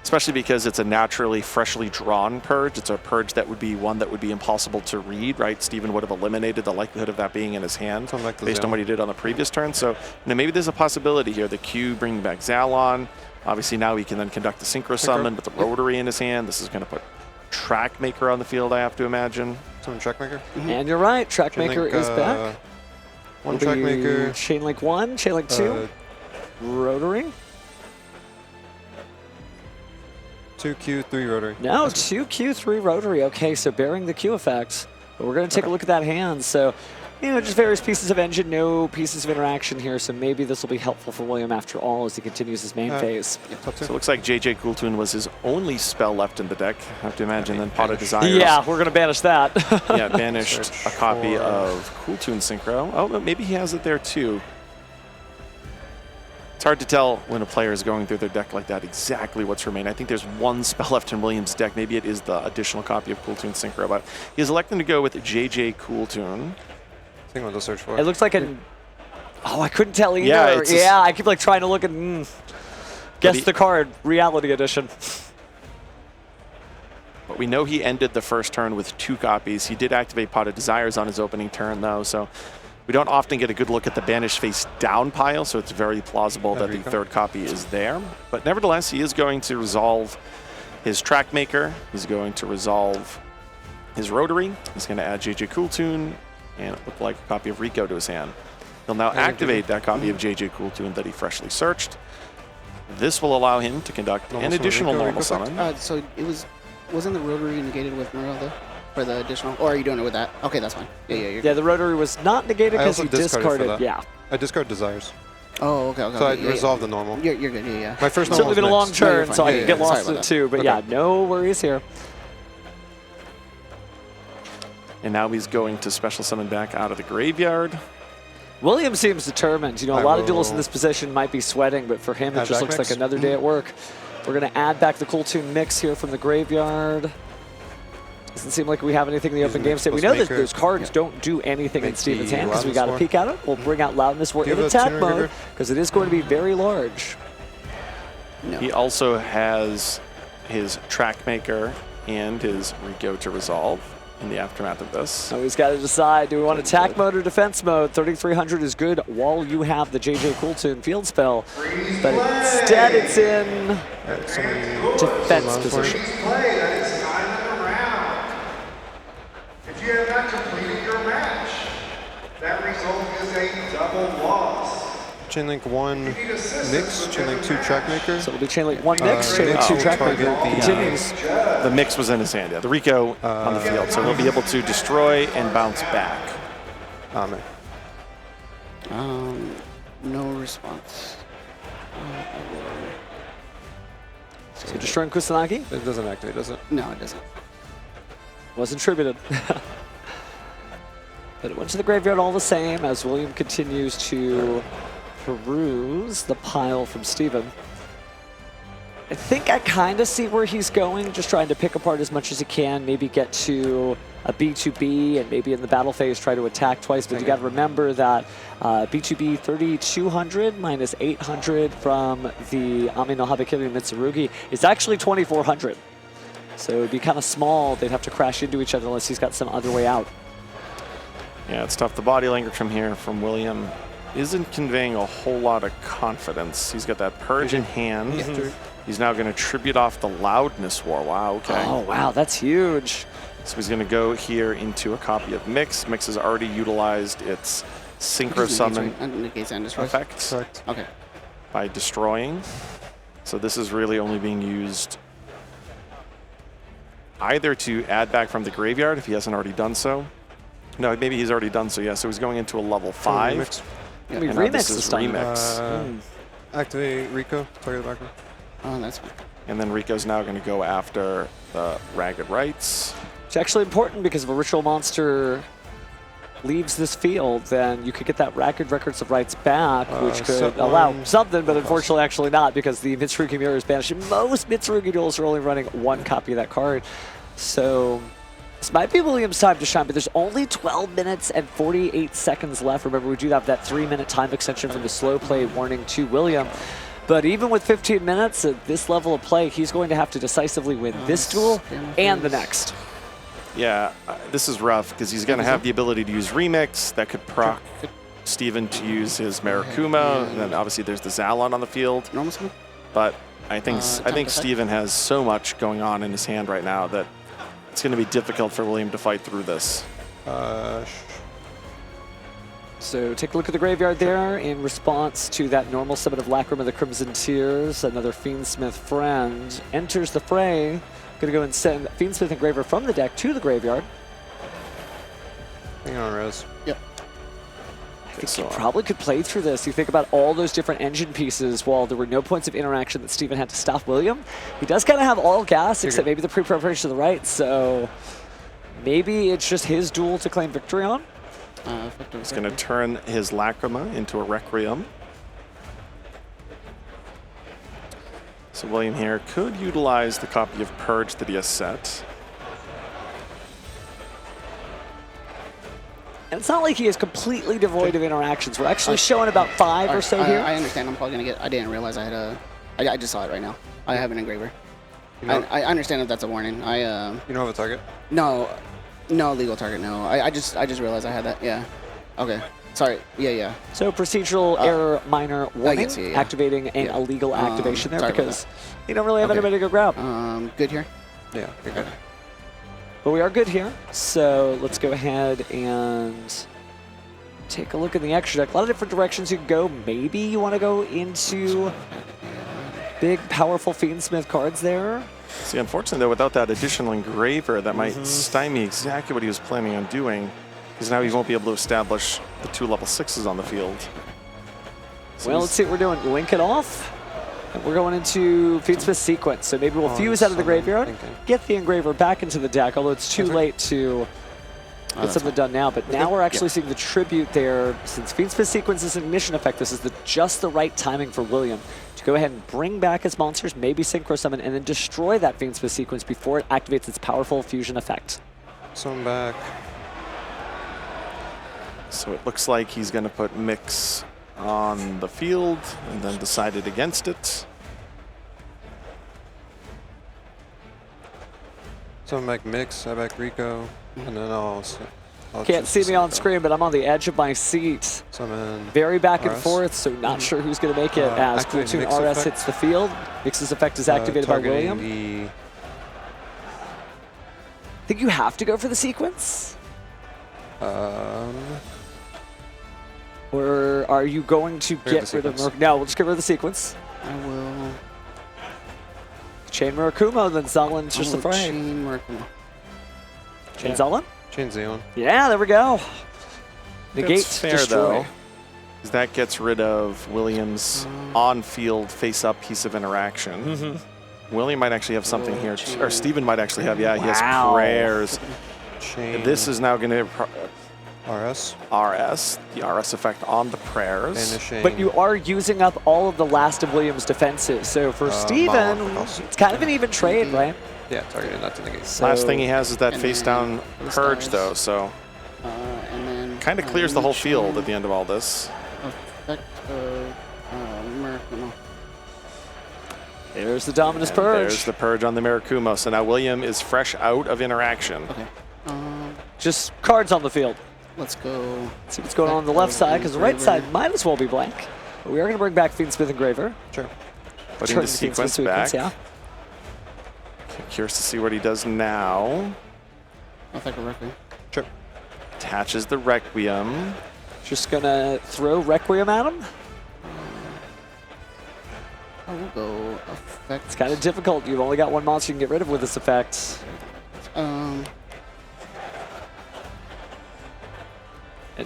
especially because it's a naturally freshly drawn purge. It's a purge that would be one that would be impossible to read, right? Steven would have eliminated the likelihood of that being in his hand based on what he did on the previous turn. So maybe there's a possibility here. The Q bringing back Zalon. Obviously now he can then conduct the Synchro Summon with the Rotary in his hand. This is going to put Trackmaker on the field, I have to imagine. Summon Trackmaker. And you're right, Trackmaker is back. One Trackmaker. Chain Link 1, Chain Link 2. Rotary. 2Q, 3 Rotary. No, 2Q, 3 Rotary. Okay, so bearing the Q effects. But we're going to take a look at that hand. So, just various pieces of engine, no pieces of interaction here. So maybe this will be helpful for William after all as he continues his main phase. So it looks like JJ Cooltoon was his only spell left in the deck. I have to imagine then Pot of Desires. Yeah, we're going to banish that. Yeah, banished a copy of Cooltoon Synchro. Oh, maybe he has it there too. It's hard to tell when a player is going through their deck like that exactly what's remaining. I think there's one spell left in Williams' deck. Maybe it is the additional copy of Cooltoon Synchro, but he's electing to go with JJ Cooltoon. I think I'll just search for it. It looks like an... Oh, I couldn't tell either. Yeah, I keep like trying to look at... guess the card, Reality Edition. But we know he ended the first turn with 2 copies. He did activate Pot of Desires on his opening turn, though, so... We don't often get a good look at the banished face down pile, so it's very plausible that the third copy is there. But nevertheless, he is going to resolve his Trackmaker. He's going to resolve his Rotary. He's going to add JJ Cooltoon and it looked like a copy of Rico to his hand. He'll now activate that copy of JJ Cooltoon that he freshly searched. This will allow him to conduct an additional normal summon. So it wasn't the Rotary negated with Morel for the additional, or are you doing it with that? Okay, that's fine. Yeah, the Rotary was not negated because you discarded. Yeah. I discard Desires. Oh, okay. So I resolve the normal. You're good. Yeah. My first normal. It's been a long turn, so I can get lost in it too. But yeah, no worries here. And now he's going to special summon back out of the graveyard. William seems determined. A lot of duelists in this position might be sweating, but for him, it just looks like another day at work. We're going to add back the Cooltoon mix here from the graveyard. Doesn't seem like we have anything in the open game state. We know that those cards don't do anything in Steven's hand because we got to peek at it. We'll bring out Loudness. We're in attack mode because it is going to be very large. No. He also has his Trackmaker and his Rico to resolve in the aftermath of this. So he's got to decide, do we want attack mode or defense mode? 3300 is good while you have the JJ Cooltoon field spell, but instead it's in defense position. If you have not completed your match, that result is a double loss. Chainlink 1 mix, Chainlink 2 Trackmaker. So it'll be Chainlink 1 mix, Chainlink 2 Trackmaker. Continues. The mix was in his hand, yeah. The Rico on the field, so he'll be able to destroy and bounce back. Amen. No response. So destroying Kusanagi? It doesn't activate, does it? No, it doesn't. Wasn't tributed. But it went to the graveyard all the same as William continues to peruse the pile from Steven. I think I kind of see where he's going, just trying to pick apart as much as he can, maybe get to a B2B and maybe in the battle phase try to attack twice. But you got to remember that B2B 3200 minus 800 from the Fiendsmith Mitsurugi is actually 2400. So it'd be kind of small. They'd have to crash into each other unless he's got some other way out. Yeah, it's tough. The body language from here from William isn't conveying a whole lot of confidence. He's got that Purge in hand. He's now going to tribute off the Loudness War. Wow, okay. Oh, wow, that's huge. So he's going to go here into a copy of Mix. Mix has already utilized its Synchro Summon effect by destroying. So this is really only being used either to add back from the graveyard if he hasn't already done so. No, maybe he's already done so, yeah. So he's going into a level 5. Yeah, we remix this time. Activate Rico, target the background. Oh, that's fine. And then Rico's now going to go after the Ragged Rites. It's actually important because if a ritual monster leaves this field, then you could get that Ragged Records of Rights back, which could allow something, but unfortunately actually not, because the Mitsurugi Mirror is banished. Most Mitsurugi duels are only running 1 copy of that card. So this might be William's time to shine, but there's only 12 minutes and 48 seconds left. Remember, we do have that 3-minute time extension from the slow play warning to William. But even with 15 minutes at this level of play, he's going to have to decisively win this duel and the next. Yeah, this is rough because he's going to have the ability to use Remix. That could proc Steven to use his Mirakuma. And then obviously there's the Zalon on the field. Normal speed? But I think Steven has so much going on in his hand right now that it's going to be difficult for William to fight through this. So take a look at the graveyard there in response to that normal summon of Lacrima the Crimson Tears. Another Fiendsmith friend enters the fray. Gonna go and send Fiendsmith Engraver from the deck to the graveyard. Hang on, Rose. Yep. I think he probably could play through this. You think about all those different engine pieces. While there were no points of interaction that Steven had to stop William, he does kind of have all gas except maybe the pre-preparation to the right. So maybe it's just his duel to claim victory on. He's going to turn his Lacrima into a Requiem. So William here could utilize the copy of Purge that he has set. And it's not like he is completely devoid of interactions. We're actually showing about 5 or so here. I understand. I'm probably going to get... I didn't realize I had a... I just saw it right now. I have an engraver. You know, I understand if that's a warning. you don't have a target? No. No legal target, no. I just realized I had that. Yeah. Okay. Sorry. Yeah. So procedural error minor warning, yeah. Activating an illegal activation there sorry about because you don't really have anybody to go grab. Good here? Yeah, you're good. But we are good here, so let's go ahead and take a look at the extra deck. A lot of different directions you can go. Maybe you want to go into big, powerful Fiendsmith cards there. See, unfortunately, though, without that additional engraver, that might stymie exactly what he was planning on doing, because now he won't be able to establish the 2 level 6s on the field. So well, let's see what we're doing. Link it off. And we're going into Fiendsmith sequence, so maybe we'll fuse out of the graveyard, get the engraver back into the deck, although it's too late to get something done now. But now we're actually seeing the tribute there. Since Fiendsmith sequence is an ignition effect, this is just the right timing for William to go ahead and bring back his monsters, maybe Synchro Summon, and then destroy that Fiendsmith sequence before it activates its powerful fusion effect. Summon back. So it looks like he's going to put Mix on the field and then decided against it. Summon back Mix, I back Rico, and then I'll Can't see me on screen, but I'm on the edge of my seat. Summon Very back and RS. forth, so not sure who's going to make it as Cool activate Tune Mix RS effect. hits the field. Mix's effect is activated by targeting William. the Think you have to go for the sequence? Or are you going to get rid of sequence. No, we'll just get rid of the sequence. I will... Chain Murakumo, then Zalon enters the fray. Chain Murakumo. Chain Zalon? Chain Zeon. Yeah, there we go. Negate, That's fair, destroy. though, because that gets rid of William's on-field face-up piece of interaction. William might actually have something here, or Steven might actually have, yeah, he has Wow. prayers. Chain This is now going to RS. the RS effect on the prayers. Vanishing. But you are using up all of the last of William's defenses. So for Steven, Mono. it's kind of an even trade, right? Yeah, targeting that to negate. So Last thing he has is that And face-down then the purge, stars. though, so And then... kind of clears the whole field at the end of all this. Effect of Murakumo. There's the Dominus And Purge. there's the purge on the Mirakumo. So now William is fresh out of interaction. Okay. Just cards on the field. Let's go... See what's going on the left side, because the right side might as well be blank. But we are going to bring back Fiendsmith Engraver. Sure. Putting Turn the sequence Fiendsmith back. yeah. Curious to see what he does now. I'll take a record. Sure. Attaches the Requiem. Just going to throw Requiem at him. I will go effect... It's kind of difficult. You've only got one monster you can get rid of with this effect. And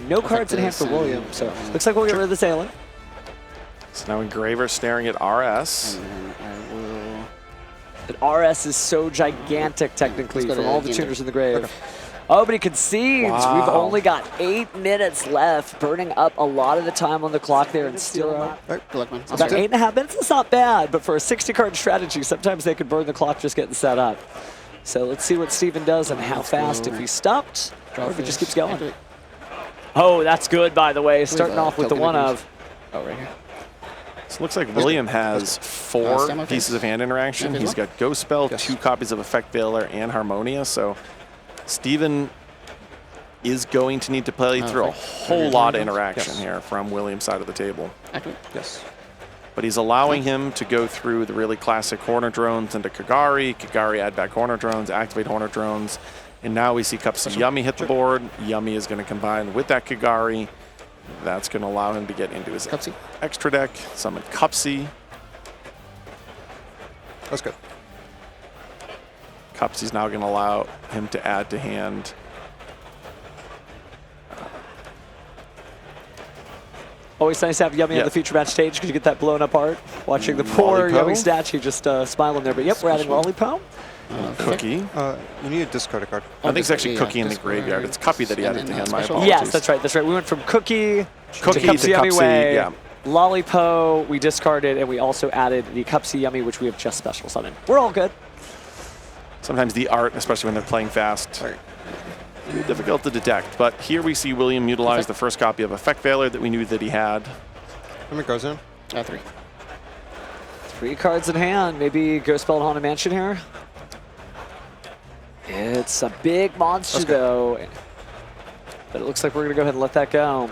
no cards in hand for William, so looks like we'll get rid of this Aelin. So now Engraver staring at RS. And then I will... And RS is so gigantic, technically, Let's go from to all the game tuners in the grave. Oh, but he concedes. Wow. We've only got 8 minutes left, burning up a lot of the time on the clock there and still out. Good luck, man. About 8.5 minutes is not bad, but for a 60-card strategy, sometimes they could burn the clock just getting set up. So let's see what Steven does and how fast, if he's stopped, or if he just keeps going. Activate. Oh, that's good, by the way, starting off with the token one agrees. of. Oh, right here. So it looks like William has 4 Stamina pieces phase. of hand interaction. Phase He's one? got Ghost Spell, Yes. 2 copies of Effect Veiler, and Harmonia. So Steven is going to need to play through a whole lot of interaction Yes. here from William's side of the table. Activate. Yes. But he's allowing him to go through the really classic Horner drones into Kagari. Kagari add back Horner drones, activate Horner drones. And now we see Cupsy Yummy hit the board. Yummy is going to combine with that Kagari. That's going to allow him to get into his Cupsy. extra deck, summon Cupsy. That's good. Cupsy's now going to allow him to add to hand. Always nice to have Yummy on the feature match stage because you get that blown up art. Watching the poor Lollipo. Yummy statue just smiling there. But yep, we're adding Lollipo. Cookie. You need to discard a card. I think it's actually yeah, Cookie in the discard. graveyard. It's Cuppy that he And added to then, hand. My special. apologies. Yes, that's right. That's right. We went from Cookie Cookie to Cupsy to Yummy Cupsy, Way. yeah. Lollipo, we discarded, and we also added the Cupsy Yummy, which we have just special summoned. We're all good. Sometimes the art, especially when they're playing fast, difficult to detect. But here we see William utilize the first copy of Effect Veiler that we knew that he had. How many cards in? 3. 3 cards in hand. Maybe Ghost Spell and Haunted Mansion here. It's a big monster, That's good. though. But it looks like we're going to go ahead and let that go.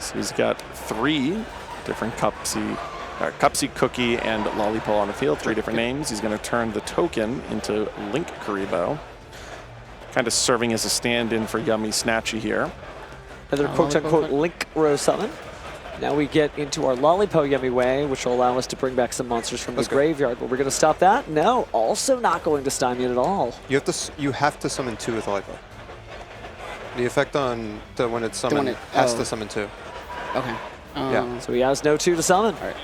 So he's got 3 different Cupsy, Cookie, and Lollipo on the field. 3 different names. He's going to turn the token into Link Karibo, kind of serving as a stand-in for Yummy Snatchy here. Another quote-unquote Link row summon. Now we get into our Lollipo Yummy Way, which will allow us to bring back some monsters from the graveyard. But we're going to stop that? No, also not going to stymie it at all. You have to summon 2 with Lollipo. The effect on when it's summoned has to summon 2. Okay. Yeah. So he has no 2 to summon. All right.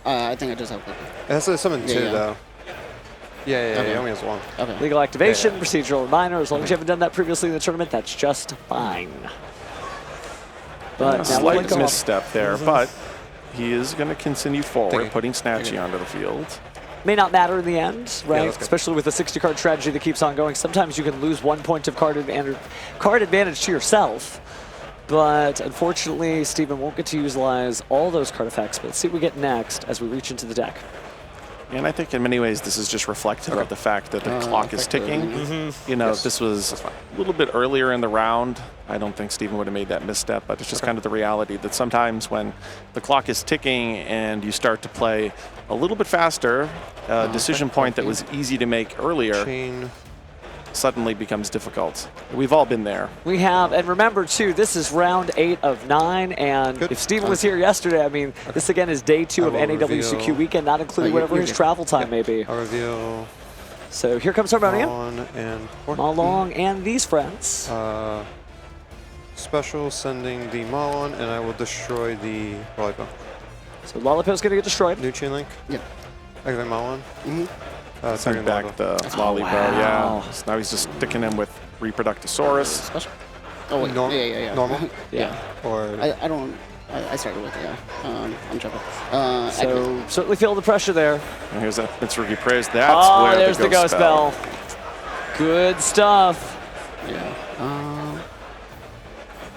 I think I just have Cookie. It has to summon 2 yeah. though. Yeah, Okay. he only has 1. Okay. Legal activation, Yeah. procedural reminder. As long as you haven't done that previously in the tournament, that's just fine. But A now slight we'll misstep there, but he is going to continue forward, Thank you. putting Snatchy onto the field. may not matter in the end, right? that's good. Especially with a 60-card strategy that keeps on going. Sometimes you can lose 1 point of card advantage to yourself. But unfortunately, Steven won't get to utilize all those card effects. But let's see what we get next as we reach into the deck. And I think in many ways this is just reflective of the fact that the clock is ticking. You know, if this was a little bit earlier in the round, I don't think Steven would have made that misstep, but it's just kind of the reality that sometimes when the clock is ticking and you start to play a little bit faster, a decision point that was easy to make earlier Chain. suddenly becomes difficult. We've all been there. We have, and remember too, this is round 8 of 9, and Good. if Steven was here yesterday, I mean, this again is day 2 I of will NAWCQ reveal- weekend, not including you're whatever his good. travel time may be. I'll reveal So here comes Harmonium, on and Malong, and these friends. special sending the Malon, and I will destroy the Lollipo. So Lollipo's going to get destroyed. New chain link. Yep. Activate Malon. Send Target back Lollipo. the Lollipo, wow. yeah. So now he's just sticking him with Reproductosaurus. Special. Oh wait. Yeah. Normal. Yeah. Or I don't. I started with I'm jumping. So certainly feel the pressure there. And here's that Mitsurugi Praise. That's Oh, where there's the Ghost Bell. Good stuff. yeah.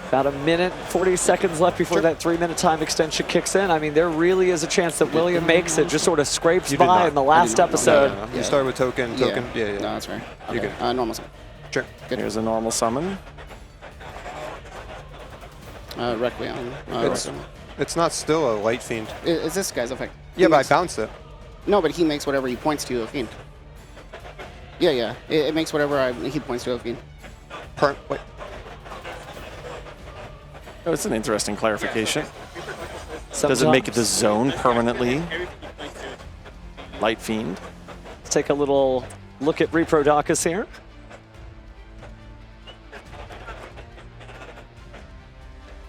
About a minute, 40 seconds left before that 3-minute time extension kicks in. I mean, there really is a chance that William makes it, just sort of scrapes You did by not. in the I last did not. episode. No. Yeah. You start with token. Yeah. No, that's fair. You Okay. good. Normal summon. Sure. Here's a normal summon. Requiem. It's not still a light fiend. Is this guy's effect? Yeah, He but I makes- bounced it. No, but he makes whatever he points to a fiend. Yeah. It makes whatever he points to a fiend. Wait. Oh, it's an interesting clarification. Does it Sometimes- make the zone permanently Light Fiend? Let's take a little look at Reprodocus here.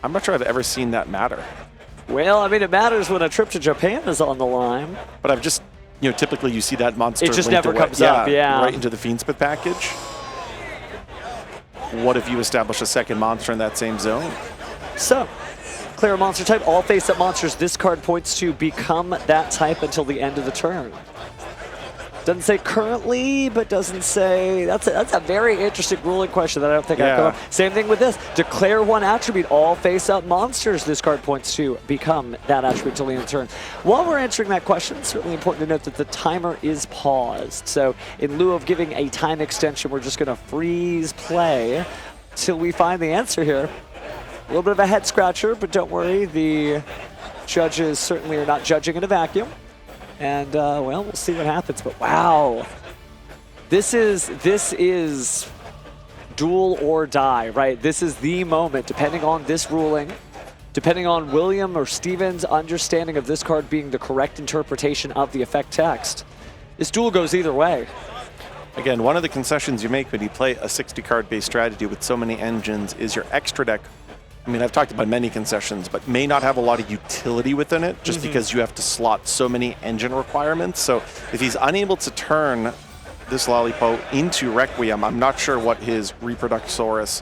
I'm not sure I've ever seen that matter. Well, I mean, it matters when a trip to Japan is on the line. But I've just, typically you see that monster It just linked never away. comes up, yeah. Right into the Fiendsmith package. What if you establish a second monster in that same zone? So, clear a monster type. All face-up monsters this card points to become that type until the end of the turn. Doesn't say currently, but doesn't say. That's a very interesting ruling question that I don't think I've come up. Same thing with this. Declare one attribute. All face-up monsters this card points to become that attribute till the end of the turn. While we're answering that question, it's certainly important to note that the timer is paused. So in lieu of giving a time extension, we're just going to freeze play till we find the answer here. A little bit of a head scratcher, but don't worry. The judges certainly are not judging in a vacuum. And, well, we'll see what happens. But, wow. This is duel or die, right? This is the moment, depending on this ruling, depending on William or Steven's understanding of this card being the correct interpretation of the effect text. This duel goes either way. Again, one of the concessions you make when you play a 60-card based strategy with so many engines is your extra deck. I mean, I've talked about many concessions, but may not have a lot of utility within it just because you have to slot so many engine requirements. So if he's unable to turn this Lollipop into Requiem, I'm not sure what his Reproductosaurus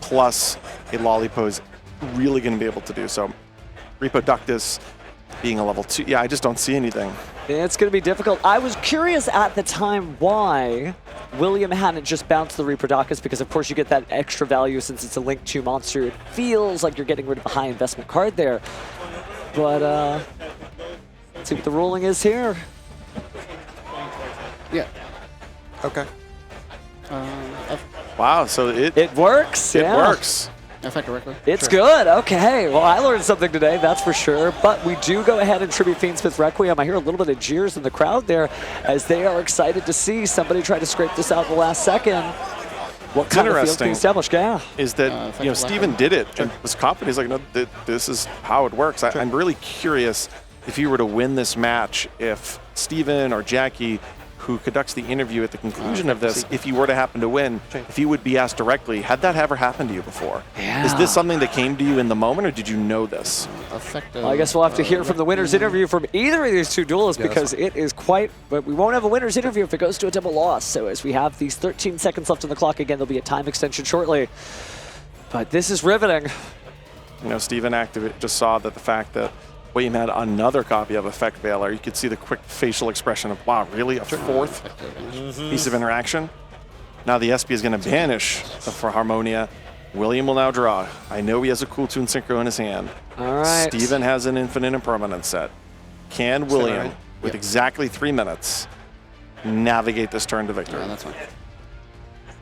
plus a Lollipop is really going to be able to do. So Reproductus being a level 2, yeah, I just don't see anything. It's going to be difficult. I was curious at the time why William hadn't just bounced the Reproductus, because of course you get that extra value since it's a Link 2 monster. It feels like you're getting rid of a high investment card there. But let's see what the ruling is here. Yeah. Okay. Wow, so It works. It yeah. works. Effect directly. It's good. Okay. Well, I learned something today, that's for sure. But we do go ahead and tribute Fiendsmith Requiem. I hear a little bit of jeers in the crowd there as they are excited to see somebody try to scrape this out in the last second. What kind of field can you establish? Yeah. Is that Steven did it and was confident. He's like, no, this is how it works. I'm really curious if you were to win this match, if Steven or Jackie, who conducts the interview at the conclusion of this, if you were to happen to win, if you would be asked directly, had that ever happened to you before? Yeah. Is this something that came to you in the moment, or did you know this? Effective. Well, I guess we'll have to hear from the winner's interview from either of these two duelists, because it is quite, but we won't have a winner's interview if it goes to a double loss. So as we have these 13 seconds left on the clock, again, there'll be a time extension shortly. But this is riveting. You know, Steven just saw that the fact that William had another copy of Effect Veiler, you could see the quick facial expression of, wow, really? A fourth piece of interaction? Now the SP is going to banish for Harmonia. William will now draw. I know he has a Cool Tune Synchro in his hand. All right. Steven has an Infinite Impermanence set. Can William, with exactly 3 minutes, navigate this turn to victory? Yeah, that's fine.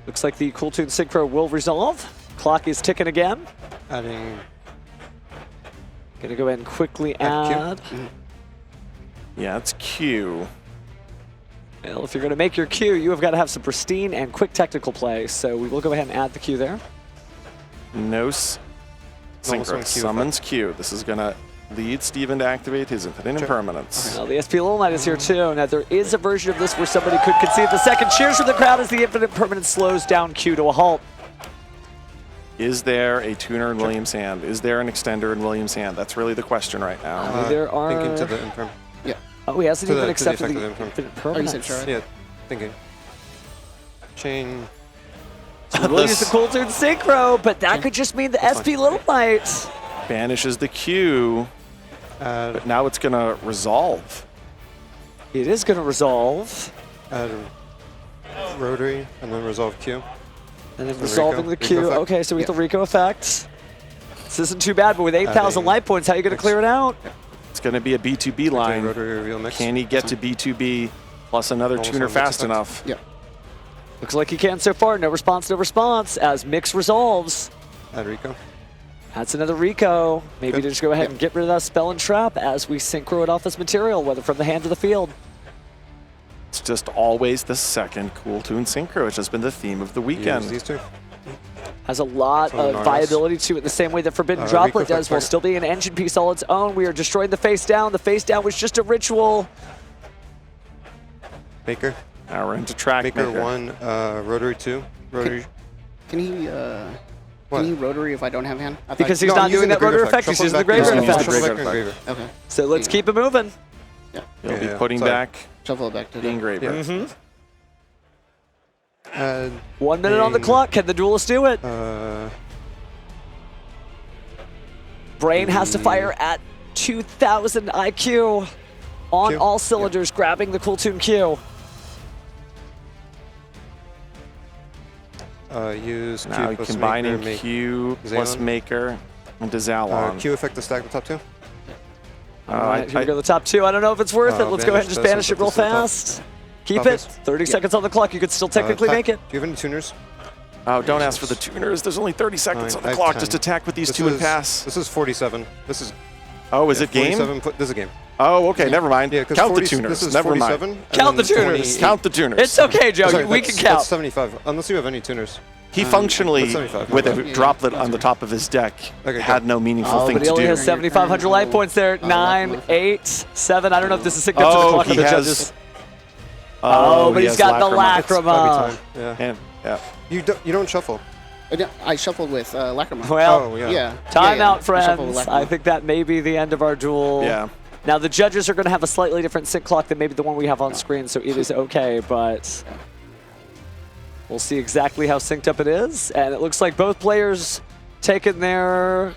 Looks like the Cool Tune Synchro will resolve. Clock is ticking again. Adding. Gonna go ahead and quickly add. Yeah, it's Q. Well, if you're gonna make your Q, you have got to have some pristine and quick technical play. So we will go ahead and add the Q there. No Synchro. Summons Q. This is gonna lead Steven to activate his Infinite Impermanence. Well, the SP Little Knight is here too. Now there is a version of this where somebody could concede the second. Cheers from the crowd as the Infinite Impermanence slows down Q to a halt. Is there a tuner in William's hand? Is there an extender in William's hand? That's really the question right now. There are. Thinking to the Imperm. Yeah. Oh, he hasn't even accepted the the Infinite Infinite Oh, you said Impermanence. sure. Yeah, thinking. Chain. So we'll use the Cool Tune Synchro, but that could just mean the SP Little Knight. Banishes the Q, but now it's going to resolve. It is going to resolve. Add Rotary and then resolve Q. And then The resolving Rico the Q. effect. Okay, so we get the Rico effect. This isn't too bad, but with 8,000 life points, how are you going to clear it out? It's going to be a B2B line. Rotary reveal mix. Can he get to B2B plus another Also tuner mix fast effect. enough? Yeah. Looks like he can so far. No response as Mix resolves. Add Rico. That's another Rico. Maybe Good. to just go ahead and get rid of that spell and trap as we synchro it off this material, whether from the hand to the field. It's just always the second Cool Tune Synchro, which has been the theme of the weekend. Use these two. Has a lot So of Nardos. viability to it, the same way that Forbidden Rico Droplet effect does, while target. still being an engine piece all its own. We are destroying the face down. The face down was just a ritual. Baker. Now we're into track Baker maker. 1, Rotary 2. Rotary. Can he What? can he rotary if I don't have hand? I thought- Because he's No, not I'm using doing that the rotary graveyard effect, he's Shuffle using the back graveyard using the effect. graveyard Shuffle back and effect. engraver. Okay. So let's keep it moving. Yeah. He'll Yeah, be yeah. putting Sorry. back Shuffle it back to the the engraver. Mm-hmm. Add 1 minute on the Brain. clock. Can the duelist do it? Brain has to fire at 2,000 IQ on Q? all cylinders, grabbing the Cool Tune Q. Use Q Now plus combining maker, Q plus Xalon. Maker into Xalon. Q affect the stack the top two? All right, here we go. The top two. I don't know if it's worth it. Let's go ahead and just banish it real fast. Keep Top it. is? 30 seconds on the clock. You could still technically Attack. make it. Do you have any tuners? Oh, don't ask for the tuners. There's only 30 seconds on I the have clock. 10. Just attack with these This two and is- pass. This is 47. This is Oh, is it game? 47. This is a game. Oh, okay, never mind. Yeah, 'cause Count 40 the tuners. This is Never 47. mind. and Count the then tuners. 28. Count the tuners. It's okay, Joe. Sorry, We can that's count. 75. Unless you have any tuners. He functionally, that's 75. with a Okay. droplet on the top of his deck, Okay, had go. no meaningful Oh, thing but he to only do. has 7,500 life points there. 9, 8, 7. I don't know if this is synced up to the Oh, clock he of the has. judges. Oh, but he he's has got the Lacrima. It's probably Lacrima. time. Yeah. And, yeah. You don't shuffle. I shuffled with Lacrima. Well, Oh, yeah. yeah. time out, I shuffled with friends. Lacrima. I think that may be the end of our duel. Yeah. Now, the judges are going to have a slightly different sync clock than maybe the one we have on screen, so it is okay, but we'll see exactly how synced up it is. And it looks like both players taking their